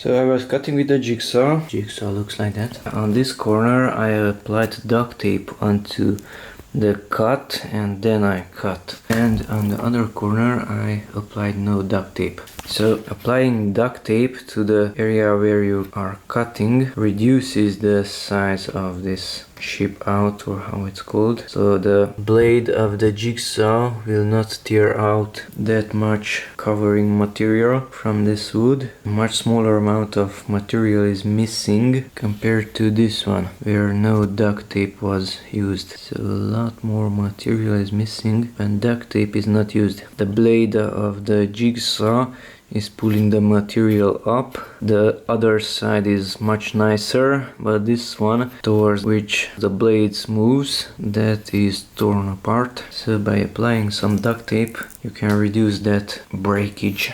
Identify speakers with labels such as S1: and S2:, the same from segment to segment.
S1: So I was cutting with the jigsaw. Jigsaw looks like that. On this corner I applied duct tape onto the cut and then I cut. And on the other corner I applied no duct tape. So applying duct tape to the area where you are cutting reduces the size of this chip out, or how it's called. So the blade of the jigsaw will not tear out that much covering material from this wood. A much smaller amount of material is missing compared to this one where no duct tape was used. So a lot more material is missing when duct tape is not used. The blade of the jigsaw is pulling the material up. The other side is much nicer, but this one towards which the blades moves, that is torn apart. So by applying some duct tape you can reduce that breakage.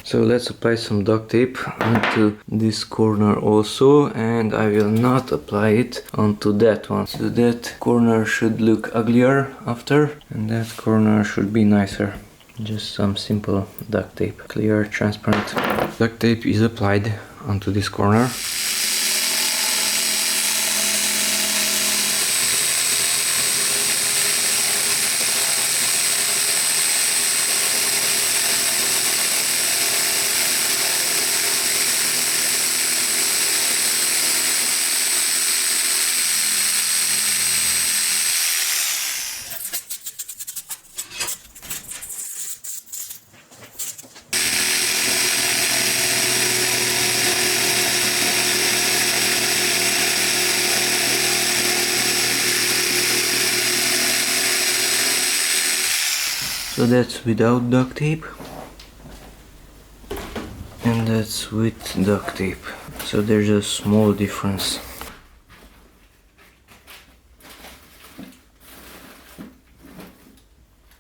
S1: So let's apply some duct tape onto this corner also, and I will not apply it onto that one. So that corner should look uglier after, and that corner should be nicer. Just some simple duct tape, clear, transparent. Duct tape is applied onto this corner. So that's without duct tape, and that's with duct tape. So there's a small difference.